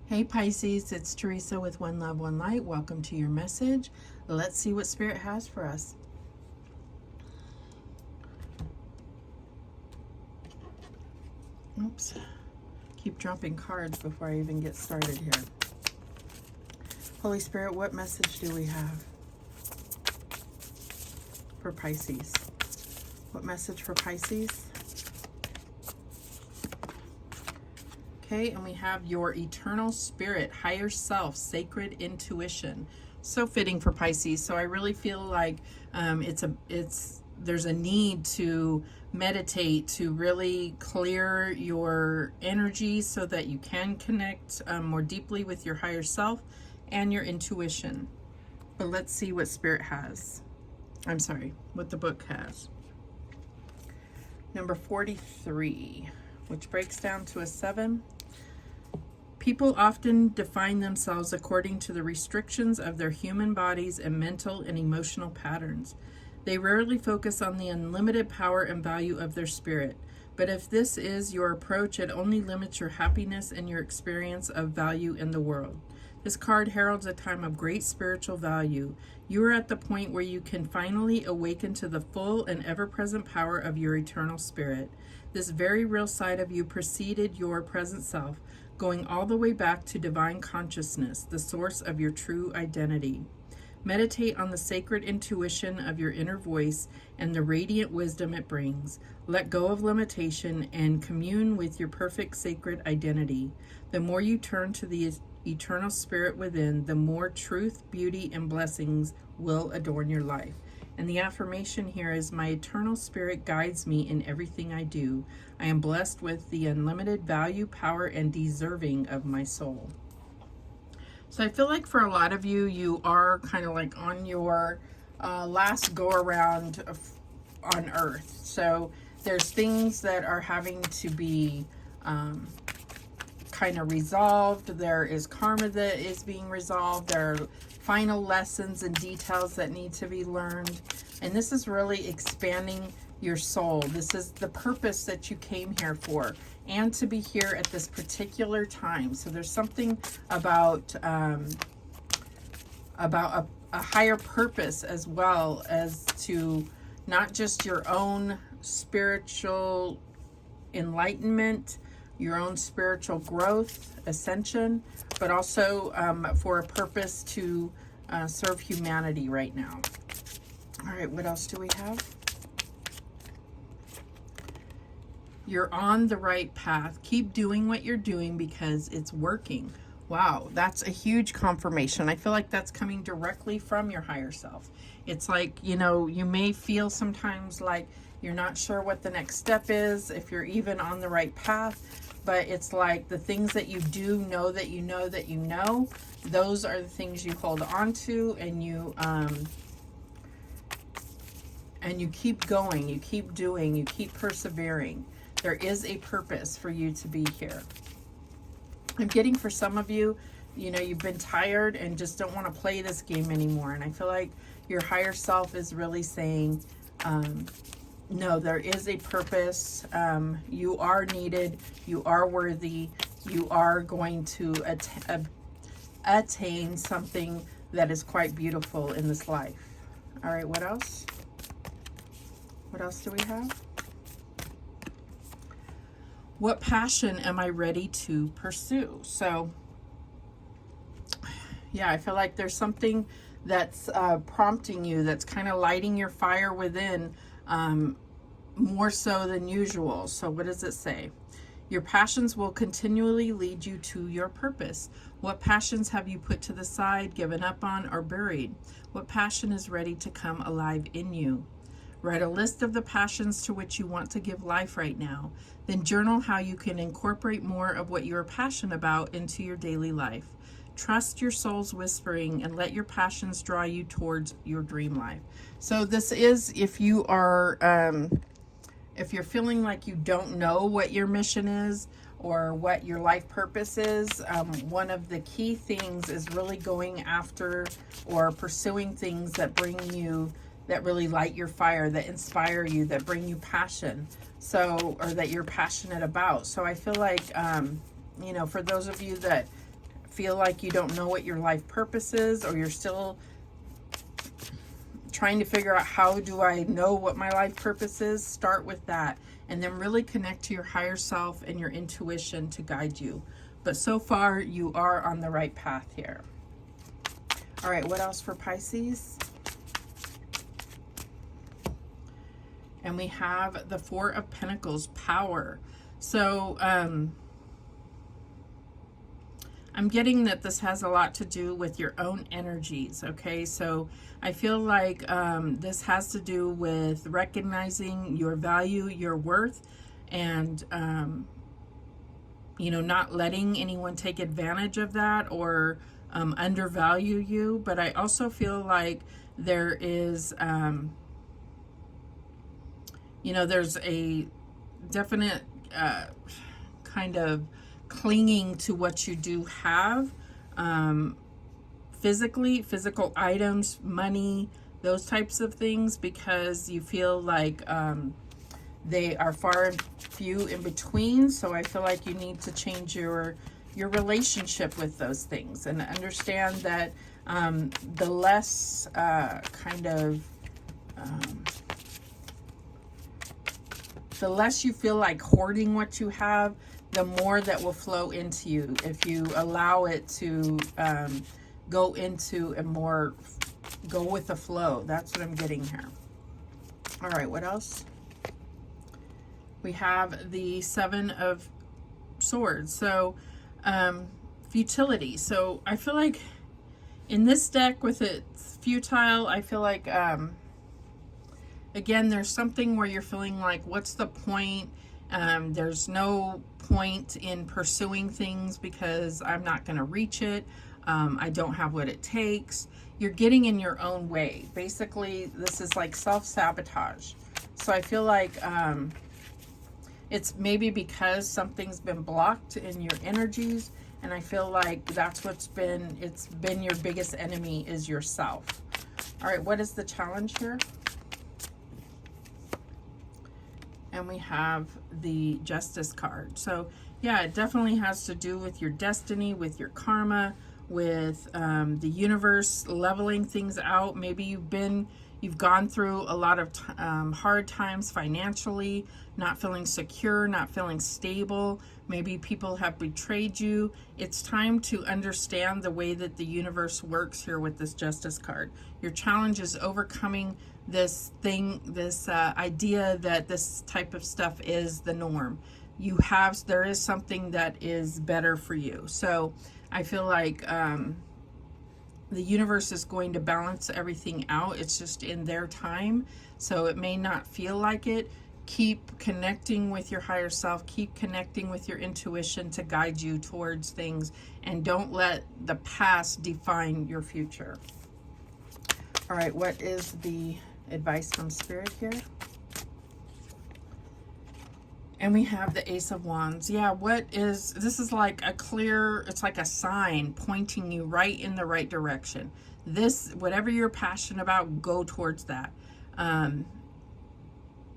Hey Pisces, it's Teresa with One Love, One Light. Welcome to your message. Let's see what Spirit has for us. Oops. Keep dropping cards before I even get started here. Holy Spirit, what message do we have for Pisces? What message for Pisces? Okay, and we have your eternal spirit, higher self, sacred intuition. So fitting for Pisces. So I really feel like there's a need to meditate to really clear your energy so that you can connect more deeply with your higher self and your intuition. But let's see what Spirit has. I'm sorry, what the book has. Number 43, which breaks down to a 7. People often define themselves according to the restrictions of their human bodies and mental and emotional patterns. They rarely focus on the unlimited power and value of their spirit. But if this is your approach, it only limits your happiness and your experience of value in the world. This card heralds a time of great spiritual value. You are at the point where you can finally awaken to the full and ever-present power of your eternal spirit. This very real side of you preceded your present self, going all the way back to divine consciousness, the source of your true identity. Meditate on the sacred intuition of your inner voice and the radiant wisdom it brings. Let go of limitation and commune with your perfect sacred identity. The more you turn to the eternal spirit within, the more truth, beauty, and blessings will adorn your life. And the affirmation here is, my eternal spirit guides me in everything I do. I am blessed with the unlimited value, power, and deserving of my soul. So I feel like for a lot of you, you are kind of like on your last go around on Earth. So there's things that are having to be kind of resolved. There is karma that is being resolved. There are final lessons and details that need to be learned. And this is really expanding your soul. This is the purpose that you came here for, and to be here at this particular time. So there's something about a higher purpose, as well as to not just your own spiritual enlightenment, your own spiritual growth, ascension, but also for a purpose to serve humanity right now. All right, what else do we have? You're on the right path. Keep doing what you're doing because it's working. Wow, that's a huge confirmation. I feel like that's coming directly from your higher self. It's like, you know, you may feel sometimes like you're not sure what the next step is, if you're even on the right path, but it's like the things that you do know that you know that you know, those are the things you hold on to, and you keep going, you keep doing, you keep persevering. There is a purpose for you to be here. I'm getting for some of you, you know, you've been tired and just don't want to play this game anymore. And I feel like your higher self is really saying, no, there is a purpose. You are needed. You are worthy. You are going to attain something that is quite beautiful in this life. All right, what else? What else do we have? What passion am I ready to pursue? So, yeah, I feel like there's something that's prompting you, that's kind of lighting your fire within, more so than usual. So what does it say? Your passions will continually lead you to your purpose. What passions have you put to the side, given up on, or buried? What passion is ready to come alive in you? Write a list of the passions to which you want to give life right now. Then journal how you can incorporate more of what you are passionate about into your daily life. Trust your soul's whispering and let your passions draw you towards your dream life. So this is, if you are, if you're feeling like you don't know what your mission is or what your life purpose is, one of the key things is really going after or pursuing things that bring you, that really light your fire, that inspire you, that bring you passion. So, or that you're passionate about. So I feel like, you know, for those of you that feel like you don't know what your life purpose is, or you're still trying to figure out, how do I know what my life purpose is? Start with that, and then really connect to your higher self and your intuition to guide you. But so far, you are on the right path here. All right, what else for Pisces? And we have the Four of Pentacles, power. So I'm getting that this has a lot to do with your own energies, okay? So I feel like this has to do with recognizing your value, your worth, and, you know, not letting anyone take advantage of that or undervalue you. But I also feel like there is, you know, there's a definite kind of clinging to what you do have, physically, physical items, money, those types of things, because you feel like they are far and few in between. So I feel like you need to change your relationship with those things, and understand that the less the less you feel like hoarding what you have, the more that will flow into you if you allow it to go into a more, go with the flow. That's what I'm getting here. All right, what else? We have the Seven of Swords. So futility. So I feel like in this deck, with its futile, I feel like again, there's something where you're feeling like, what's the point? There's no point in pursuing things because I'm not going to reach it. I don't have what it takes. You're getting in your own way. Basically, this is like self-sabotage. So I feel like it's maybe because something's been blocked in your energies, and I feel like that's it's been your biggest enemy, is yourself. All right, what is the challenge here? And we have the Justice card. So yeah, it definitely has to do with your destiny, with your karma, with the universe leveling things out. Maybe you've gone through a lot of hard times financially, not feeling secure, not feeling stable. Maybe people have betrayed you. It's time to understand the way that the universe works here with this Justice card. Your challenge is overcoming this thing, this idea that this type of stuff is the norm. There is something that is better for you. So I feel like the universe is going to balance everything out. It's just in their time. So it may not feel like it. Keep connecting with your higher self. Keep connecting with your intuition to guide you towards things. And don't let the past define your future. All right, what is the advice from Spirit here? And we have the Ace of Wands. Yeah, this is like a clear, it's like a sign pointing you right in the right direction. Whatever you're passionate about, go towards that.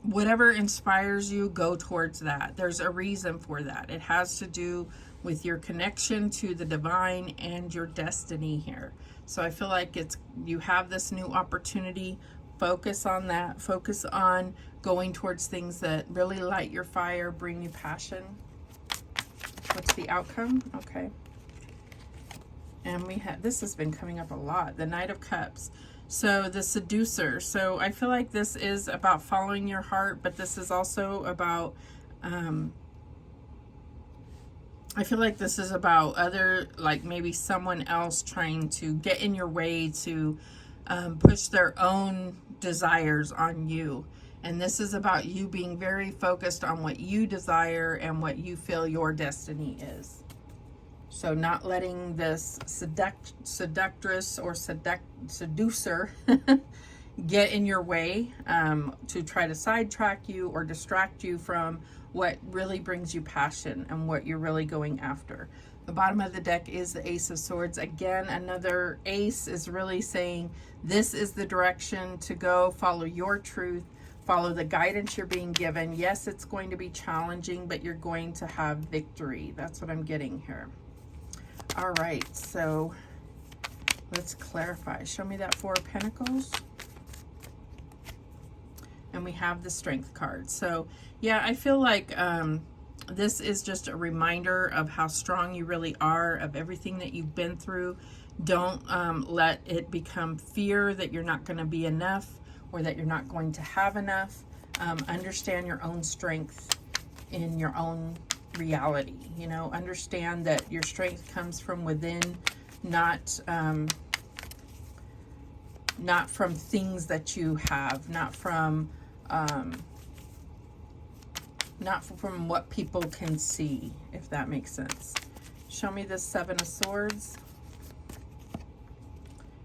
Whatever inspires you, go towards that. There's a reason for that. It has to do with your connection to the divine and your destiny here. So I feel like you have this new opportunity. Focus on that. Focus on going towards things that really light your fire, bring you passion. What's the outcome? Okay. And this has been coming up a lot. The Knight of Cups. So the Seducer. So I feel like this is about following your heart, but this is also about, I feel like this is about like maybe someone else trying to get in your way to push their own desires on you. And this is about you being very focused on what you desire and what you feel your destiny is. So not letting this seductress or seducer get in your way to try to sidetrack you or distract you from what really brings you passion and what you're really going after. The bottom of the deck is the Ace of Swords. Again, another ace is really saying this is the direction to go. Follow your truth. Follow the guidance you're being given. Yes, it's going to be challenging, but you're going to have victory. That's what I'm getting here. All right, so let's clarify. Show me that Four of Pentacles. And we have the Strength card. So yeah, I feel like this is just a reminder of how strong you really are, of everything that you've been through. Don't let it become fear that you're not going to be enough or that you're not going to have enough. Understand your own strength in your own reality. You know, understand that your strength comes from within, not from things that you have, not from what people can see, if that makes sense. Show me the Seven of Swords.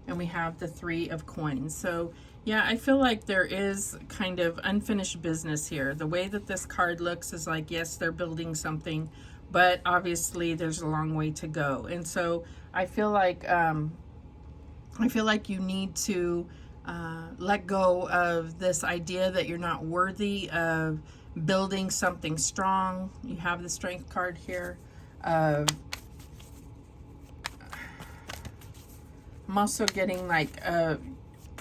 And we have the Three of Coins. So yeah, I feel like there is kind of unfinished business here. The way that this card looks is like, yes, they're building something, but obviously there's a long way to go. And so I feel like you need to let go of this idea that you're not worthy of building something strong. You have the Strength card here. I'm also getting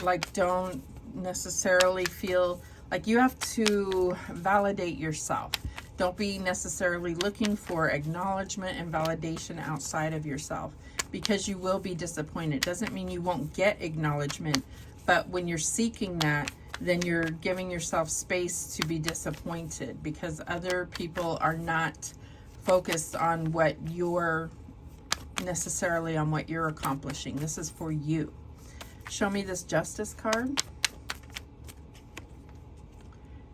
like don't necessarily feel like you have to validate yourself. Don't be necessarily looking for acknowledgement and validation outside of yourself, because you will be disappointed. Doesn't mean you won't get acknowledgement, but when you're seeking that, then you're giving yourself space to be disappointed, because other people are not focused on what you're necessarily on what you're accomplishing. This is for you. Show me this Justice card.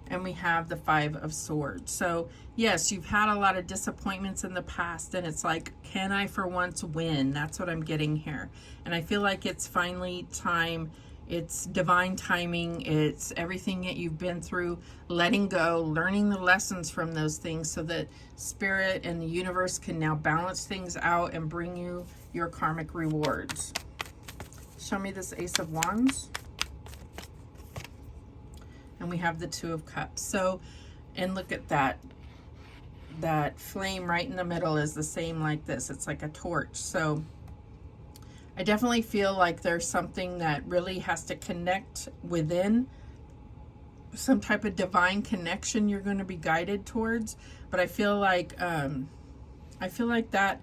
And we have the Five of Swords. So yes, you've had a lot of disappointments in the past, and it's like, can I for once win? That's what I'm getting here. And I feel like it's finally time. It's divine timing. It's everything that you've been through, letting go, learning the lessons from those things, so that Spirit and the universe can now balance things out and bring you your karmic rewards. Show me this Ace of Wands. And we have the Two of Cups. So, and look at that. That flame right in the middle is the same like this. It's like a torch. So I definitely feel like there's something that really has to connect within, some type of divine connection you're going to be guided towards. But I feel like that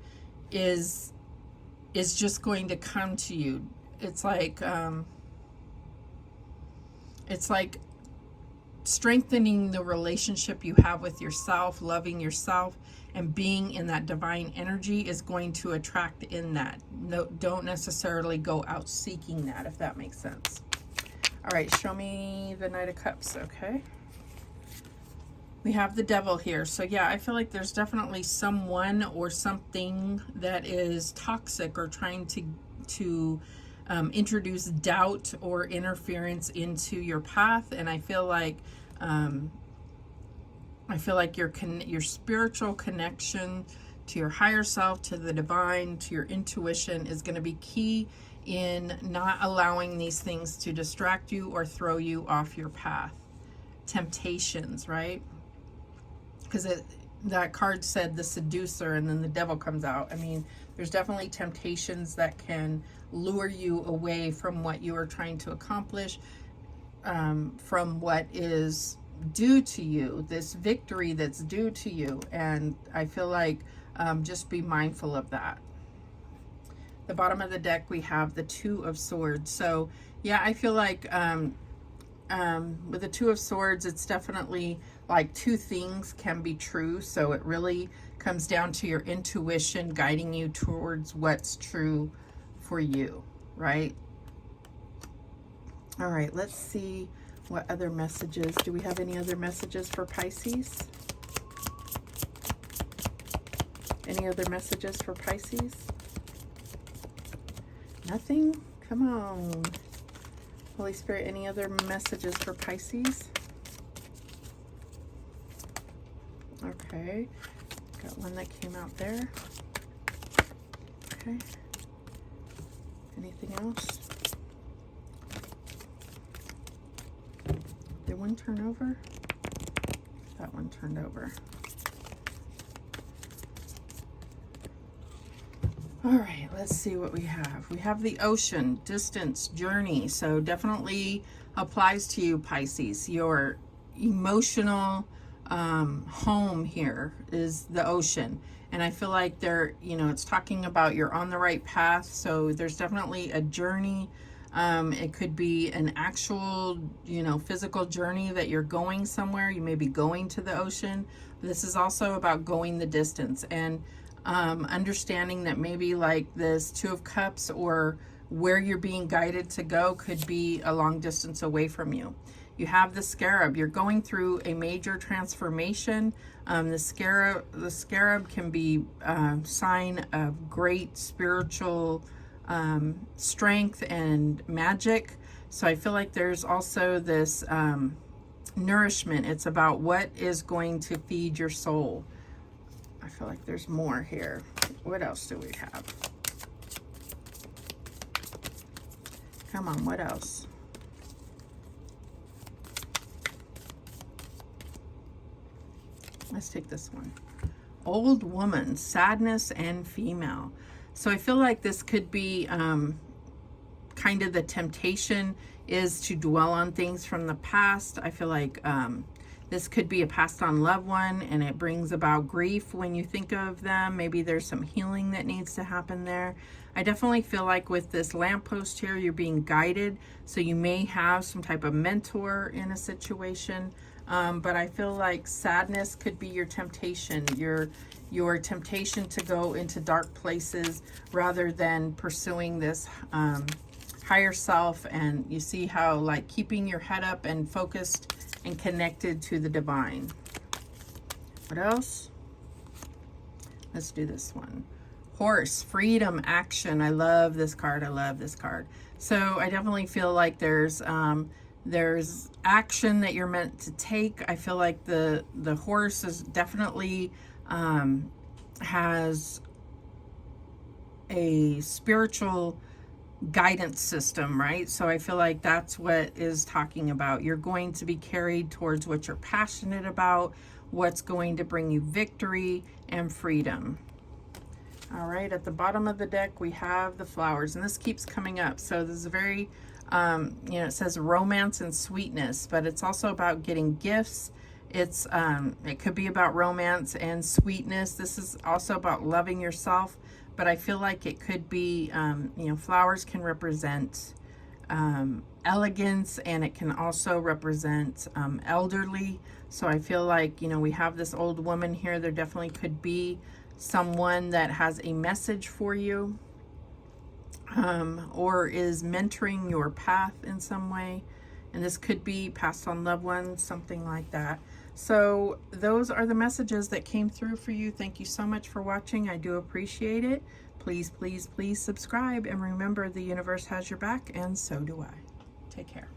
is just going to come to you. It's like strengthening the relationship you have with yourself, loving yourself, and being in that divine energy is going to attract in that. No, don't necessarily go out seeking that, if that makes sense. All right, show me the Knight of Cups, okay? We have the Devil here. So yeah, I feel like there's definitely someone or something that is toxic or trying to introduce doubt or interference into your path. And I feel like your spiritual connection to your higher self, to the divine, to your intuition is going to be key in not allowing these things to distract you or throw you off your path. Temptations, right? Because that card said the seducer, and then the devil comes out. I mean, there's definitely temptations that can lure you away from what you are trying to accomplish, from what is due to you, this victory that's due to you. And I feel like just be mindful of that. The bottom of the deck, we have the Two of Swords. So yeah, I feel like with the Two of Swords, it's definitely like two things can be true. So it really comes down to your intuition guiding you towards what's true for you, right? All right, let's see what other messages. Do we have any other messages for Pisces? Any other messages for Pisces? Nothing? Come on. Holy Spirit, any other messages for Pisces? Okay. Got one that came out there. Okay. Anything else? Did one turn over? That one turned over. All right, let's see what we have. We have the ocean, distance, journey. So definitely applies to you, Pisces. Your emotional home here is the ocean. And I feel like it's talking about you're on the right path. So there's definitely a journey. It could be an actual, physical journey that you're going somewhere. You may be going to the ocean. This is also about going the distance and understanding that maybe like this Two of Cups or where you're being guided to go could be a long distance away from you. You have the scarab. You're going through a major transformation. The scarab can be a sign of great spiritual strength and magic. So I feel like there's also this nourishment. It's about what is going to feed your soul. I feel like there's more here. What else do we have? Come on, what else? Let's take this one. Old woman, sadness, and female. So I feel like this could be kind of the temptation is to dwell on things from the past. I feel like this could be a passed on loved one, and it brings about grief when you think of them. Maybe there's some healing that needs to happen there. I definitely feel like with this lamppost here, you're being guided. So you may have some type of mentor in a situation. But I feel like sadness could be your temptation, your temptation to go into dark places rather than pursuing this higher self. And you see how like keeping your head up and focused and connected to the divine. What else? Let's do this one. Horse, freedom, action. I love this card. I love this card. So I definitely feel like there's action that you're meant to take. I feel like the horse is definitely has a spiritual guidance system, right? So I feel like that's what is talking about. You're going to be carried towards what you're passionate about, what's going to bring you victory and freedom. All right, at the bottom of the deck, we have the flowers, and this keeps coming up. So this is a very, it says romance and sweetness, but it's also about getting gifts. It could be about romance and sweetness. This is also about loving yourself, but I feel like it could be, flowers can represent elegance, and it can also represent elderly. So I feel like, we have this old woman here. There definitely could be someone that has a message for you, or is mentoring your path in some way. And this could be passed on loved ones, something like that. So those are the messages that came through for you. Thank you so much for watching. I do appreciate it. Please, please, please subscribe. And remember, the universe has your back, and so do I. Take care.